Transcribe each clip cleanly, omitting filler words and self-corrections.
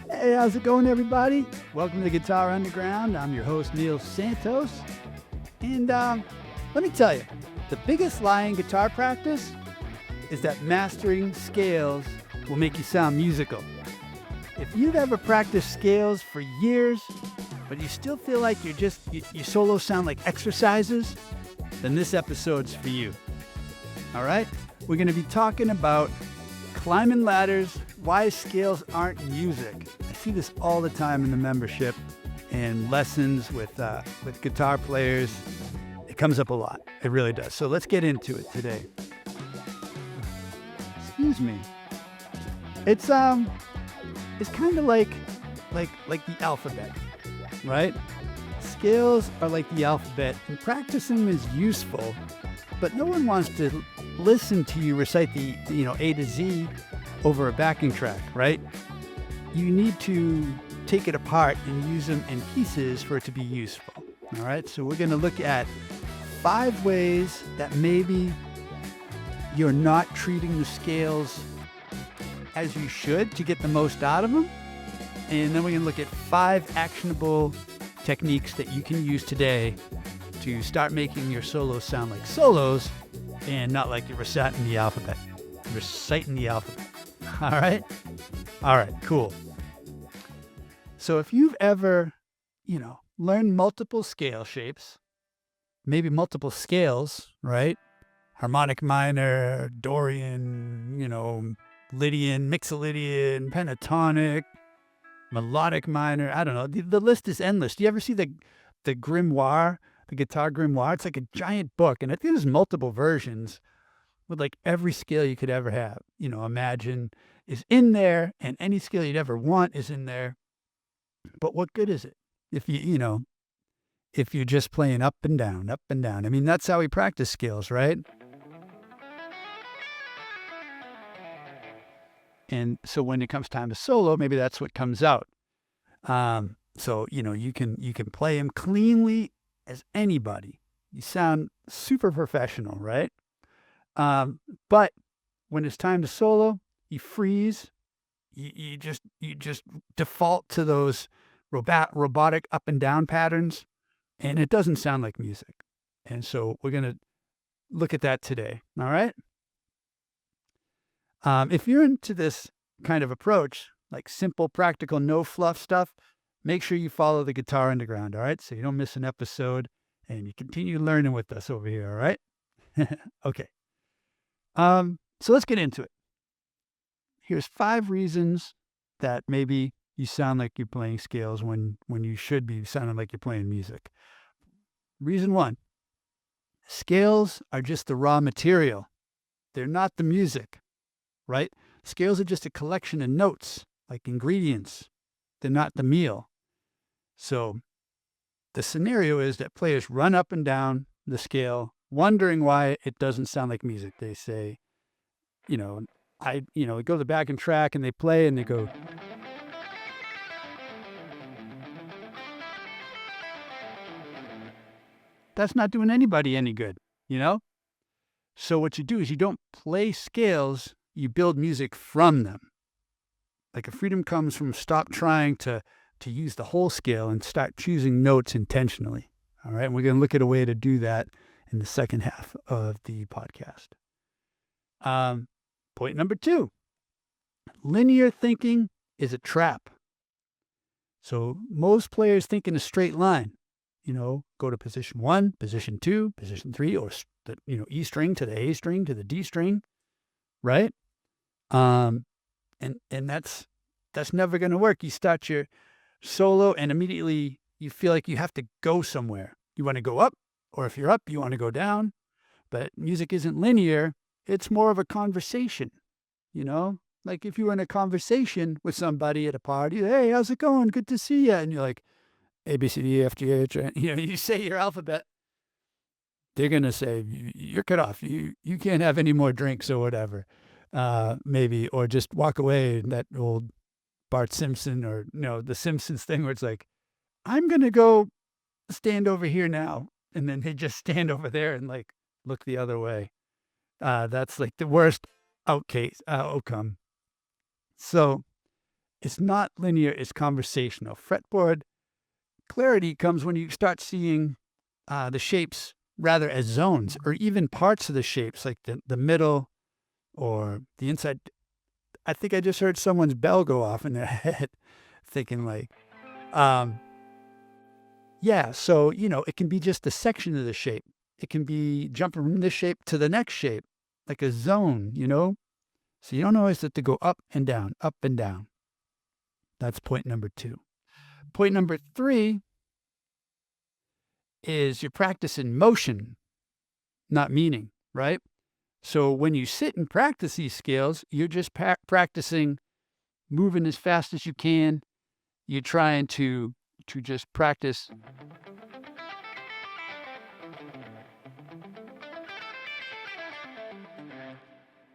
Hey, how's it going, everybody? Welcome to Guitar Underground. I'm your host, Neil Santos. And let me tell you, the biggest lie in guitar practice is that mastering scales will make you sound musical. If you've ever practiced scales for years, but you still feel like your solos sound like exercises, then this episode's for you. All right? We're going to be talking about climbing ladders, why scales aren't music. I see this all the time in the membership and lessons with guitar players. It comes up a lot. It really does. So let's get into it today. Excuse me. It's kind of like the alphabet, right? Scales are like the alphabet, and practicing is useful, but no one wants to listen to you recite the A to Z over a backing track, right? You need to take it apart and use them in pieces for it to be useful. All right, so we're going to look at 5 ways that maybe you're not treating the scales as you should to get the most out of them. And then we're going to look at 5 actionable techniques that you can use today to start making your solos sound like solos and not like you're reciting the alphabet. All right? All right, cool. So if you've ever, learned multiple scale shapes, maybe multiple scales, right? Harmonic minor, Dorian, Lydian, Mixolydian, pentatonic, melodic minor. I don't know. The list is endless. Do you ever see the Grimoire, the guitar Grimoire? It's like a giant book, and I think there's multiple versions with like every scale you could ever have. Imagine is in there, and any scale you'd ever want is in there. But what good is it if if you're just playing up and down, up and down? I mean, that's how we practice scales, right? And so when it comes time to solo, maybe that's what comes out. So you can play them cleanly as anybody. You sound super professional, right? But when it's time to solo, you freeze. You just default to those robotic up and down patterns, and it doesn't sound like music. And so we're gonna look at that today. All right. If you're into this kind of approach, like simple, practical, no fluff stuff, make sure you follow the Guitar Underground, all right? So you don't miss an episode and you continue learning with us over here, all right? Okay. So let's get into it. Here's 5 reasons that maybe you sound like you're playing scales when you should be sounding like you're playing music. Reason 1, scales are just the raw material. They're not the music. Right? Scales are just a collection of notes, like ingredients. They're not the meal. So the scenario is that players run up and down the scale, wondering why it doesn't sound like music. They say, we go to the backing track and they play and they go, that's not doing anybody any good, So what you do is you don't play scales, you build music from them. Like a freedom comes from stop trying to use the whole scale and start choosing notes intentionally. All right. And we're going to look at a way to do that in the second half of the podcast. Point number 2, linear thinking is a trap. So most players think in a straight line, go to position 1, position 2, position 3, or the, E string to the A string to the D string, right? And that's never going to work. You start your solo and immediately you feel like you have to go somewhere. You want to go up, or if you're up, you want to go down. But music isn't linear. It's more of a conversation, Like if you were in a conversation with somebody at a party, hey, how's it going? Good to see you. And you're like, A, B, C, D, E, F, G, H. You say your alphabet. They're going to say, you're cut off. You can't have any more drinks or whatever. Maybe, or just walk away. That old Bart Simpson or, the Simpsons thing where it's like, I'm going to go stand over here now. And then they just stand over there and like look the other way. That's like the worst outcome. So It's not linear, it's conversational. Fretboard clarity comes when you start seeing the shapes rather as zones or even parts of the shapes, like the middle or the inside. I think I just heard someone's bell go off in their head, thinking like, um, yeah, so, it can be just a section of the shape. It can be jumping from this shape to the next shape, like a zone. So you don't always have to go up and down, up and down. That's point number 2. Point number 3 is you're practicing motion, not meaning, right? So when you sit and practice these scales, you're just practicing moving as fast as you can. You're trying to just practice.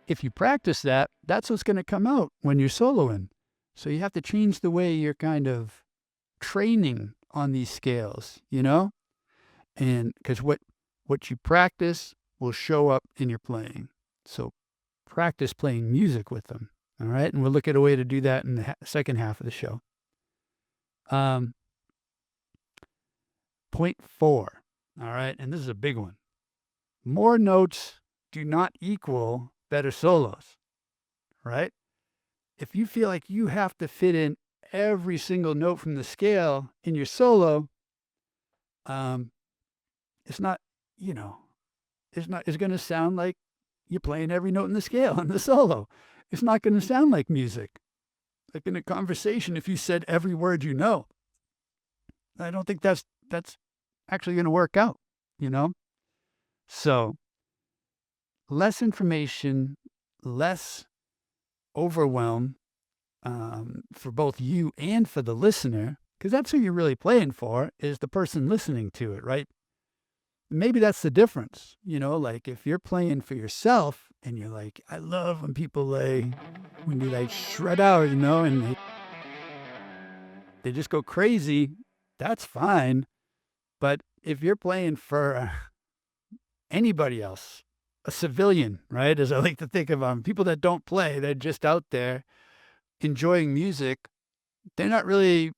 If you practice that, that's what's going to come out when you're soloing. So you have to change the way you're kind of training on these scales. And because what you practice will show up in your playing. So practice playing music with them. All right. And we'll look at a way to do that in the second half of the show. Point 4. All right. And this is a big one. More notes do not equal better solos. Right. If you feel like you have to fit in every single note from the scale in your solo, it's not, it's going to sound like you're playing every note in the scale in the solo. It's not going to sound like music. Like in a conversation, if you said every word I don't think that's actually going to work out. So less information, less overwhelm for both you and for the listener, because that's who you're really playing for, is the person listening to it, right? Maybe that's the difference, like if you're playing for yourself and you're like, I love when people when you like shred out, and they just go crazy, that's fine. But if you're playing for anybody else, a civilian, right, as I like to think of them, people that don't play, they're just out there enjoying music, they're not really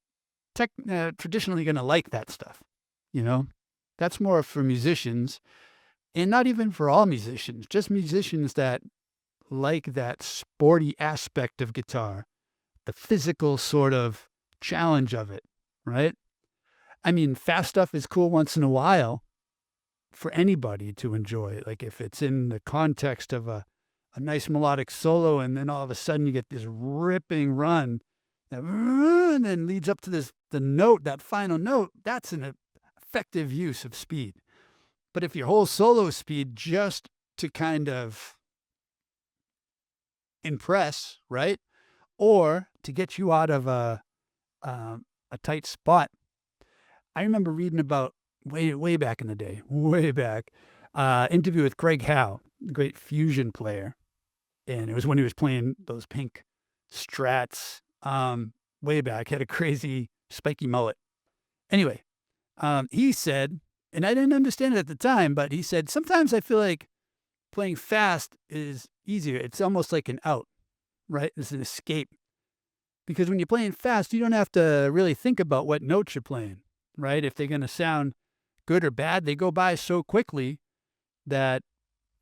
traditionally going to like that stuff. That's more for musicians, and not even for all musicians, just musicians that like that sporty aspect of guitar, the physical sort of challenge of it, right? I mean, fast stuff is cool once in a while for anybody to enjoy. Like if it's in the context of a nice melodic solo, and then all of a sudden you get this ripping run and then leads up to that final note, that's an effective use of speed. But if your whole solo speed just to kind of impress, right, or to get you out of a tight spot, I remember reading about way back in the day, interview with Greg Howe, the great fusion player, and it was when he was playing those pink Strats. Way back, had a crazy spiky mullet. Anyway, he said, and I didn't understand it at the time, but he said, sometimes I feel like playing fast is easier. It's almost like an out, right? It's an escape. Because when you're playing fast, you don't have to really think about what notes you're playing, right? If they're going to sound good or bad, they go by so quickly that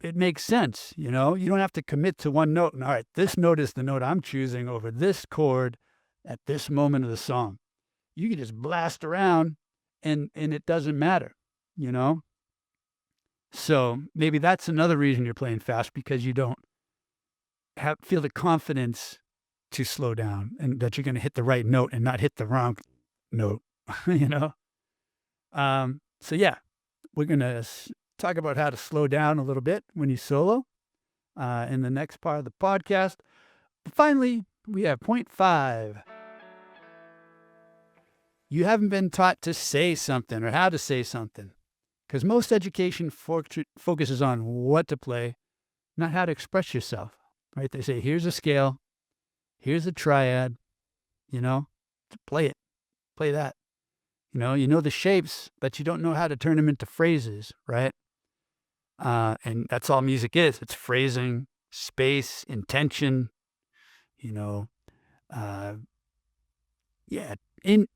it makes sense, You don't have to commit to one note and, all right, this note is the note I'm choosing over this chord at this moment of the song. You can just blast around and it doesn't matter. So maybe that's another reason you're playing fast, because you don't feel the confidence to slow down and that you're going to hit the right note and not hit the wrong note, So yeah, we're going to talk about how to slow down a little bit when you solo in the next part of the podcast. But finally, we have point 5. You haven't been taught to say something or how to say something, because most education focuses on what to play, not how to express yourself, right? They say, here's a scale, here's a triad, play it, play that. You know the shapes, but you don't know how to turn them into phrases, right? And that's all music is. It's phrasing, space, intention, Yeah,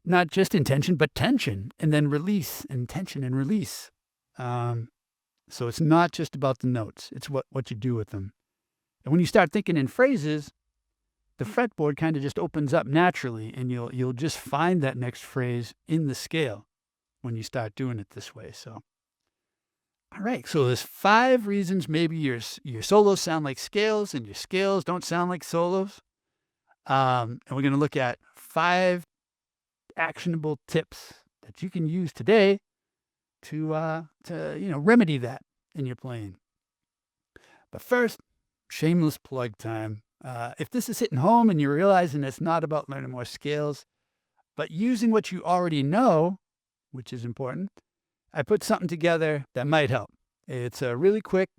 not just intention, but tension, and then release, and tension and release. So it's not just about the notes; it's what you do with them. And when you start thinking in phrases, the fretboard kind of just opens up naturally, and you'll just find that next phrase in the scale when you start doing it this way. So, all right. So there's 5 reasons maybe your solos sound like scales, and your scales don't sound like solos. And we're going to look at 5 actionable tips that you can use today to remedy that in your playing. But first, shameless plug time. If this is hitting home and you're realizing it's not about learning more scales, but using what you already know, which is important, I put something together that might help. It's a really quick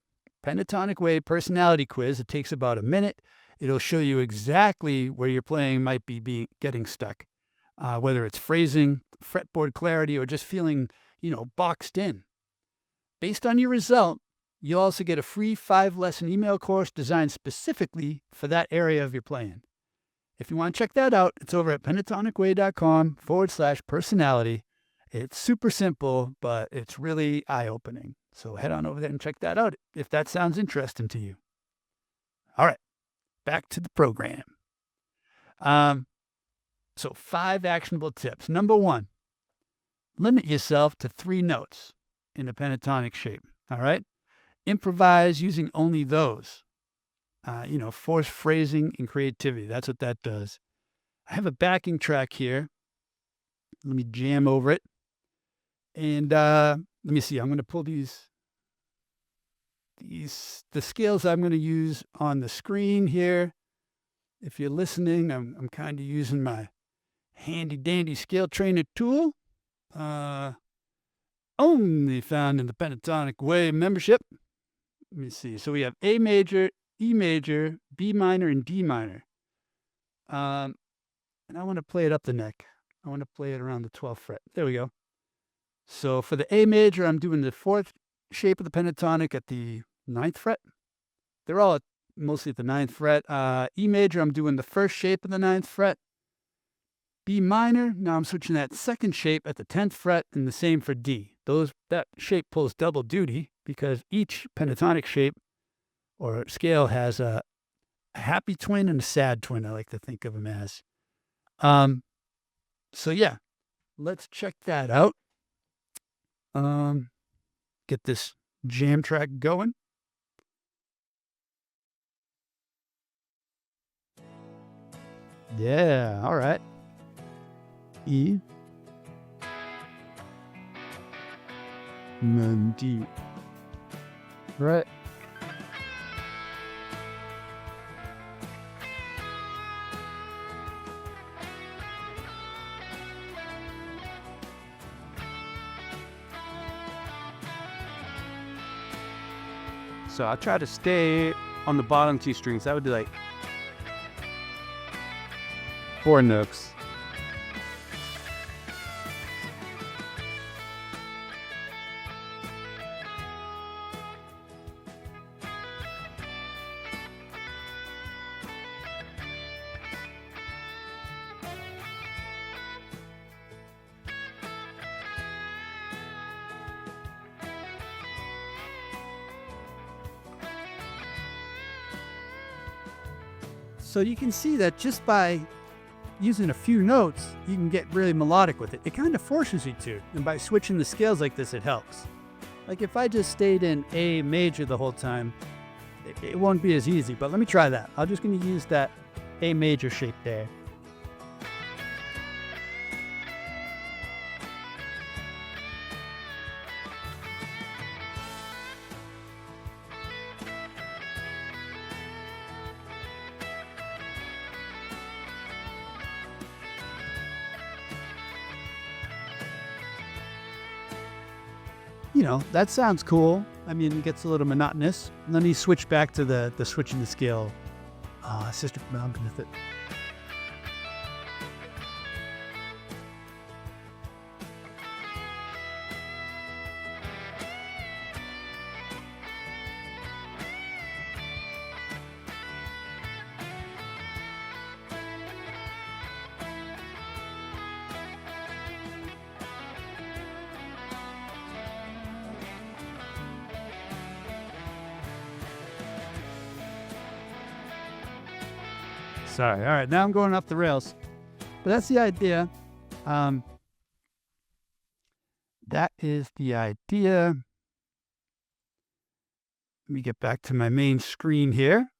pentatonic way personality quiz. It takes about a minute. It'll show you exactly where your playing might be getting stuck, whether it's phrasing, fretboard clarity, or just feeling, boxed in. Based on your result, you'll also get a free 5-lesson email course designed specifically for that area of your playing. If you want to check that out, it's over at pentatonicway.com/personality. It's super simple, but it's really eye-opening. So head on over there and check that out if that sounds interesting to you. All right, back to the program. So 5 actionable tips. Number 1, limit yourself to 3 notes in a pentatonic shape. All right? Improvise using only those. Force phrasing and creativity. That's what that does. I have a backing track here. Let me jam over it. And let me see. I'm going to pull the scales I'm going to use on the screen here. If you're listening, I'm kind of using my handy dandy scale trainer tool. Only found in the Pentatonic Way membership. Let me see. So we have A major, E major, B minor, and D minor. And I want to play it up the neck. I want to play it around the 12th fret. There we go. So for the A major, I'm doing the 4th shape of the pentatonic at the 9th fret. They're all mostly at the 9th fret. E major, I'm doing the 1st shape of the 9th fret. B minor, now I'm switching that 2nd shape at the 10th fret, and the same for D. That shape pulls double duty because each pentatonic shape or scale has a happy twin and a sad twin, I like to think of them as. So yeah, let's check that out. Get this jam track going. Yeah, all right. E. And then D. Right. So I'll try to stay on the bottom 2 strings. That would be like 4 notes. So you can see that just by using a few notes, you can get really melodic with it. It kind of forces you to. And by switching the scales like this, it helps. Like if I just stayed in A major the whole time, it won't be as easy. But let me try that. I'm just going to use that A major shape there. That sounds cool. I mean, it gets a little monotonous. Let me switch back to the switching the scale sister command with it. Sorry. All right, now I'm going off the rails. But that's the idea. That is the idea. Let me get back to my main screen here.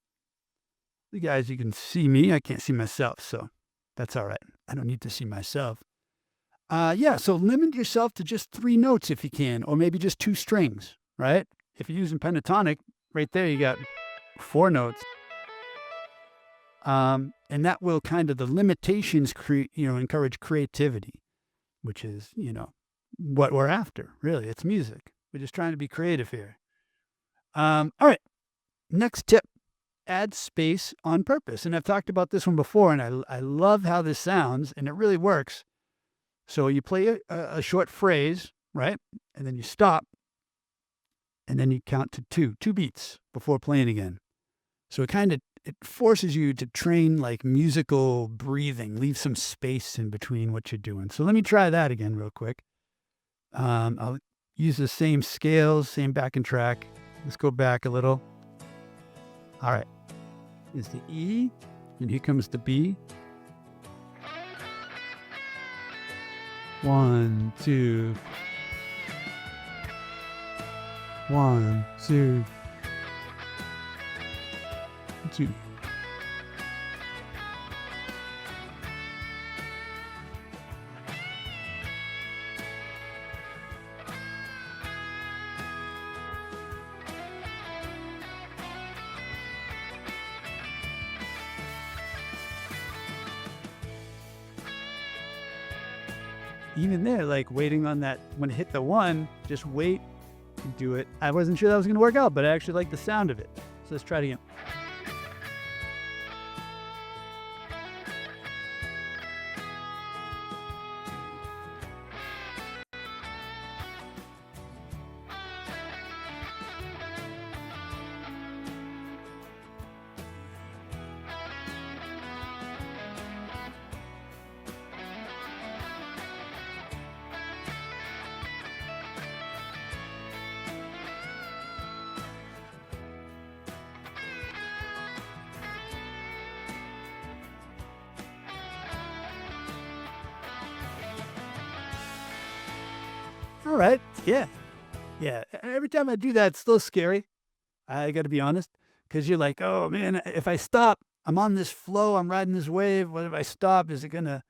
You guys, you can see me. I can't see myself, so that's all right. I don't need to see myself. So limit yourself to just 3 notes if you can, or maybe just 2 strings, right? If you're using pentatonic, right there you got 4 notes. And that will kind of, the limitations encourage creativity, which is, what we're after, really. It's music. We're just trying to be creative here. All right. Next tip, add space on purpose. And I've talked about this one before, and I love how this sounds, and it really works. So you play a short phrase, right? And then you stop, and then you count to 2 beats before playing again. So it forces you to train like musical breathing, leave some space in between what you're doing. So let me try that again real quick. I'll use the same scales, same backing track. Let's go back a little. All right. Is the E, and here comes the B. 1, 2. 1, 2. 2. Even there, like waiting on that, when it hit the 1, just wait and do it. I wasn't sure that was going to work out, but I actually like the sound of it. So let's try it again. All right. Yeah. Every time I do that, it's still scary. I got to be honest, because you're like, oh man, if I stop, I'm on this flow, I'm riding this wave. What if I stop? Am I going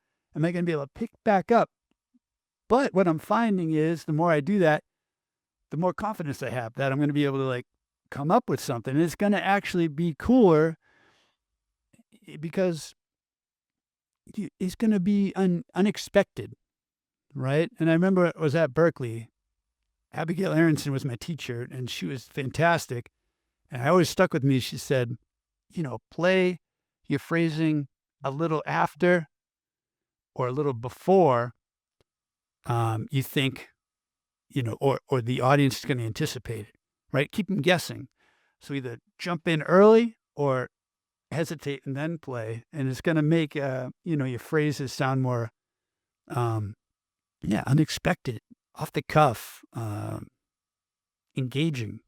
to be able to pick back up? But what I'm finding is the more I do that, the more confidence I have that I'm going to be able to like come up with something. And it's going to actually be cooler because it's going to be unexpected. Right. And I remember I was at Berkeley. Abigail Aronson was my teacher, and she was fantastic. And I always stuck with me. She said, play your phrasing a little after or a little before you think, or the audience is going to anticipate it, right? Keep them guessing. So either jump in early or hesitate and then play. And it's going to make, your phrases sound more, unexpected, off the cuff, engaging.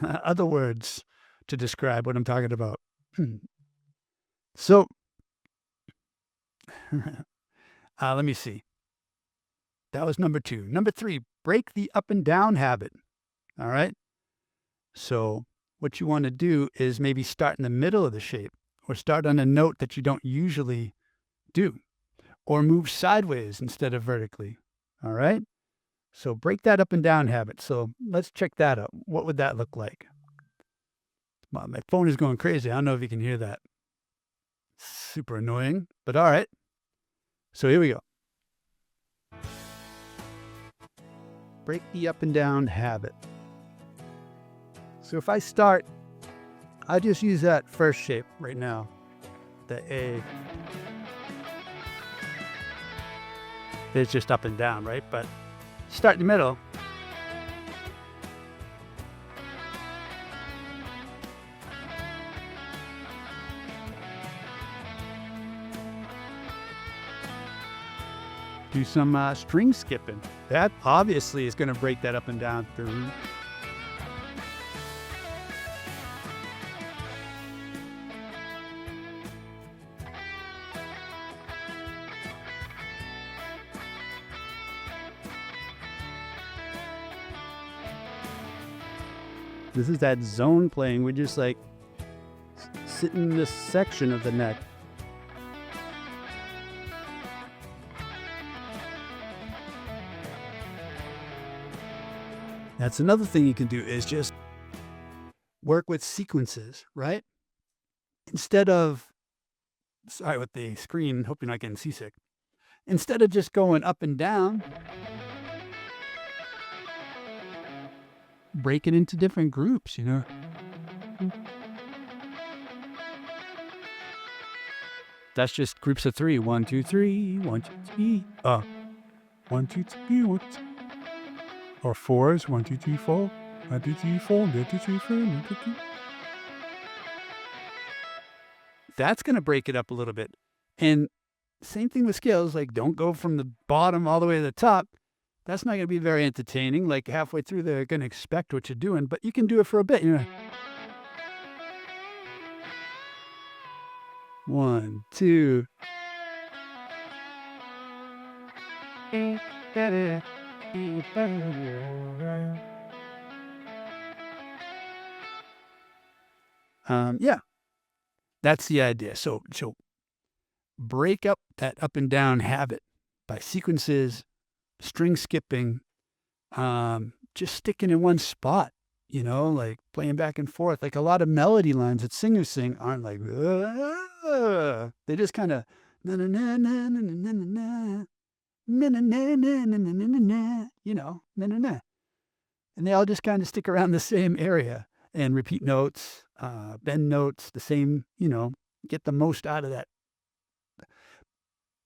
Other words to describe what I'm talking about. So, let me see. That was number 2. Number 3, break the up and down habit. All right. So what you want to do is maybe start in the middle of the shape, or start on a note that you don't usually do, or move sideways instead of vertically. All right. So break that up and down habit. So let's check that out. What would that look like? Well, my phone is going crazy. I don't know if you can hear that. Super annoying, but all right. So here we go. Break the up and down habit. So if I start, I just use that first shape right now, the A. It's just up and down, right? But start in the middle. Do some string skipping. That obviously is going to break that up and down through. This is that zone playing. We're just like sitting in this section of the neck. That's another thing you can do is just work with sequences, right? Instead of, sorry with the screen, hope you're not getting seasick. Instead of just going up and down, break it into different groups, you know? That's just groups of 3. 1, 2, 3, 1, 2, 3. 1, 2, 3, 1, 2. Or 4s, 1, 2, 3, 4. 1, 2, 3, 4, 1, 2, 3, 4, 1, 2, 3. That's going to break it up a little bit. And same thing with scales, like don't go from the bottom all the way to the top. That's not going to be very entertaining. Like halfway through, they're going to expect what you're doing, but you can do it for a bit. You know, 1, 2. Yeah, that's the idea. So break up that up and down habit by sequences, string skipping, just sticking in one spot, you know, like playing back and forth. Like a lot of melody lines that singers sing aren't like, they just kind of, na na na na na na na na na na na na na na na na, you know, na na na. And they all just kind of stick around the same area and repeat notes, bend notes, the same, you know, get the most out of that.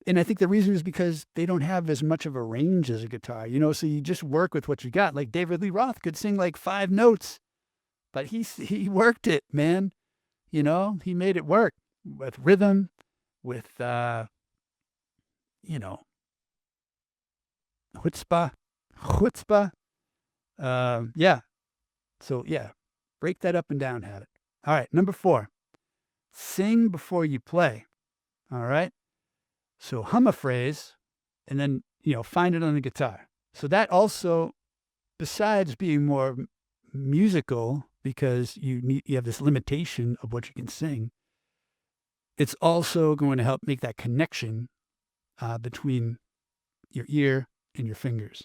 And I think the reason is because they don't have as much of a range as a guitar, you know, so you just work with what you got. Like David Lee Roth could sing like 5 notes, but he worked it, man. You know, he made it work with rhythm, with, you know, chutzpah. Yeah. So, yeah, break that up and down habit. All right, number 4, sing before you play. All right. So hum a phrase and then, you know, find it on the guitar. So that also, besides being more musical because you have this limitation of what you can sing, it's also going to help make that connection between your ear and your fingers.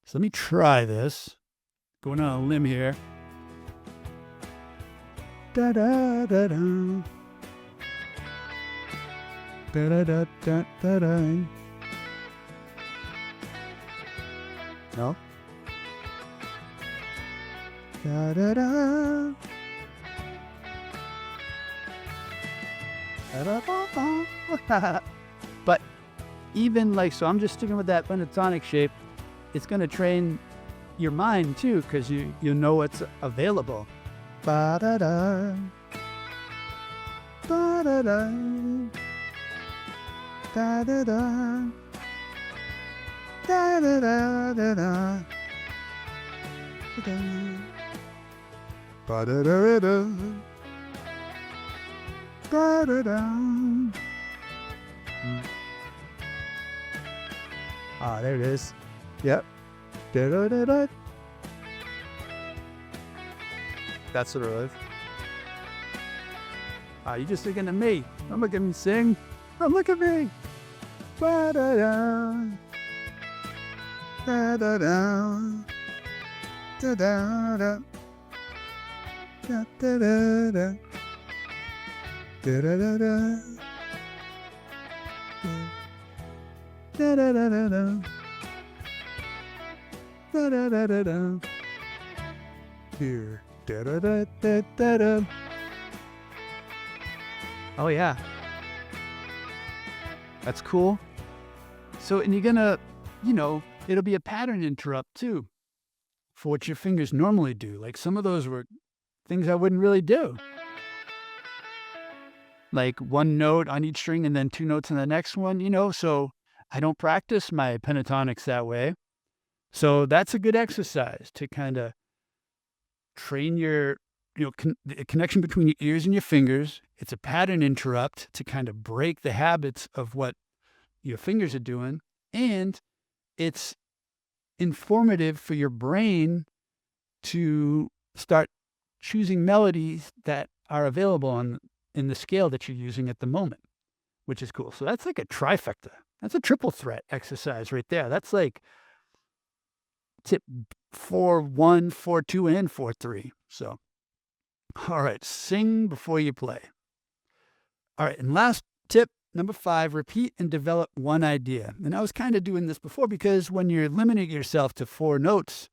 So let me try this. Going on a limb here. Da da da da. Da da da da da da. No. Da da da. Da da da. But even like, so I'm just sticking with that pentatonic shape. It's going to train your mind too, because you know what's available. Ba da da. Ba da da. Da da da. Da da da da da. Ba da da da. Da da da. Ah, there it is. Yep. Da da da da. That's what it was. You just thinking of me. I'm looking at me sing. Oh, look at me. Da da da. Da da da. Da da da. Da da da da. Da da da da. Da da da da da. Da da da da da. Here. Da da da da da da. Oh yeah. That's cool. So, and you're gonna, you know, it'll be a pattern interrupt too for what your fingers normally do. Like some of those were things I wouldn't really do. Like one note on each string and then 2 notes on the next one, you know, so I don't practice my pentatonics that way. So that's a good exercise to kind of train your, you know, the connection between your ears and your fingers. It's a pattern interrupt to kind of break the habits of what your fingers are doing. And it's informative for your brain to start choosing melodies that are available in the scale that you're using at the moment, which is cool. So that's like a trifecta. That's a triple threat exercise right there. That's like tip 4-1, 4-2, and 4-3. So, all right, sing before you play. All right, and last tip, number 5, repeat and develop one idea. And I was kind of doing this before because when you're limiting yourself to 4 notes,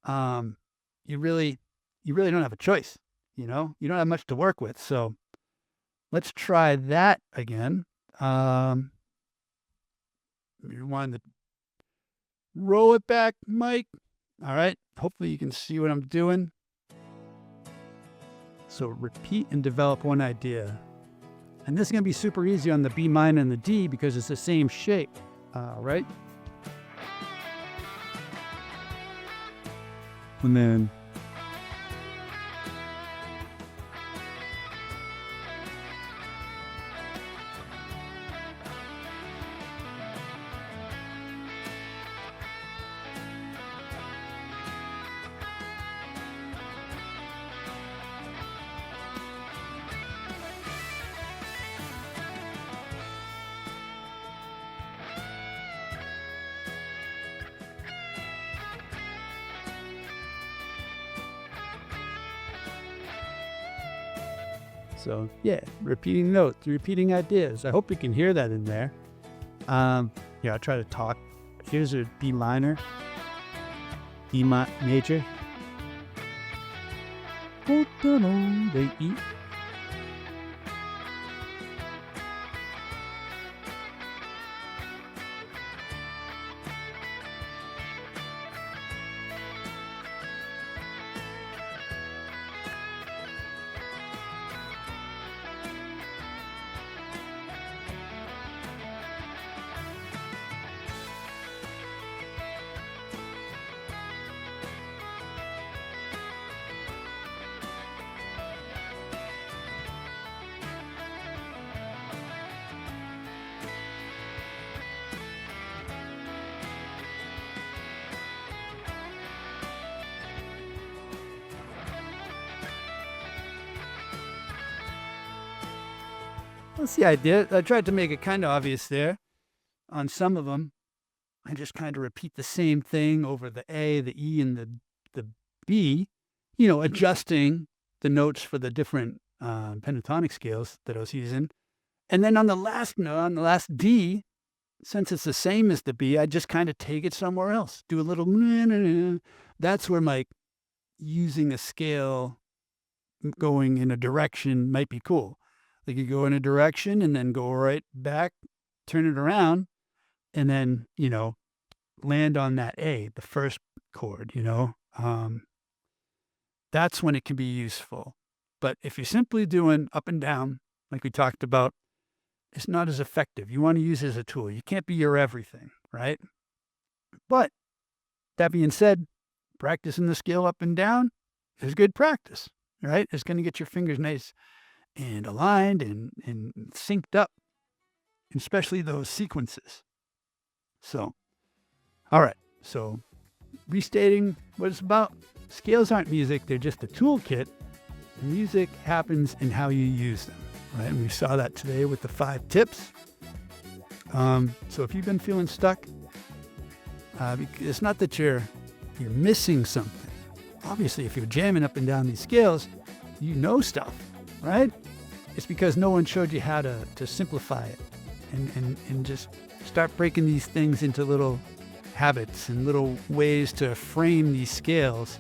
you really don't have a choice. You don't have much to work with. So let's try that again. You want to roll it back, Mike. All right. Hopefully you can see what I'm doing. So repeat and develop one idea. And this is going to be super easy on the B minor and the D because it's the same shape. Right? And then so, yeah, repeating notes, repeating ideas. I hope you can hear that in there. Yeah, I'll try to talk. Here's a B minor, E major, the E. That's the idea. I tried to make it kind of obvious there on some of them. I just kind of repeat the same thing over the A, the E, and the B, adjusting the notes for the different pentatonic scales that I was using. And then on the last note, on the last D, since it's the same as the B, I just kind of take it somewhere else. Do a little, that's where my using a scale going in a direction might be cool. Like you go in a direction and then go right back, turn it around, and then, land on that A, the first chord, that's when it can be useful. But if you're simply doing up and down, like we talked about, it's not as effective. You want to use it as a tool. You can't be your everything, right? But that being said, practicing the scale up and down is good practice, right? It's going to get your fingers nice and aligned and synced up, especially those sequences. So, all right. So, restating what it's about. Scales aren't music. They're just a toolkit. Music happens in how you use them, right? And we saw that today with the 5 tips. So if you've been feeling stuck, it's not that you're missing something. Obviously, if you're jamming up and down these scales, you know stuff, right? It's because no one showed you how to simplify it and just start breaking these things into little habits and little ways to frame these scales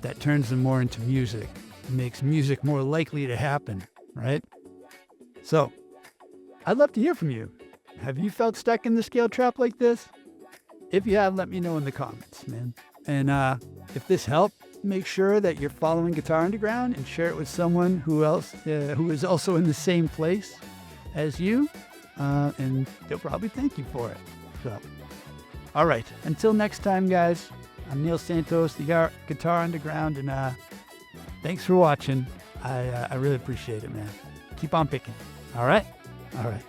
that turns them more into music, makes music more likely to happen, right? So, I'd love to hear from you. Have you felt stuck in the scale trap like this? If you have, let me know in the comments, man. And if this helped, make sure that you're following Guitar Underground and share it with someone who is also in the same place as you, and they'll probably thank you for it. So, all right. Until next time, guys, I'm Neil Santos, the Guitar Underground, and thanks for watching. I really appreciate it, man. Keep on picking. All right? All right.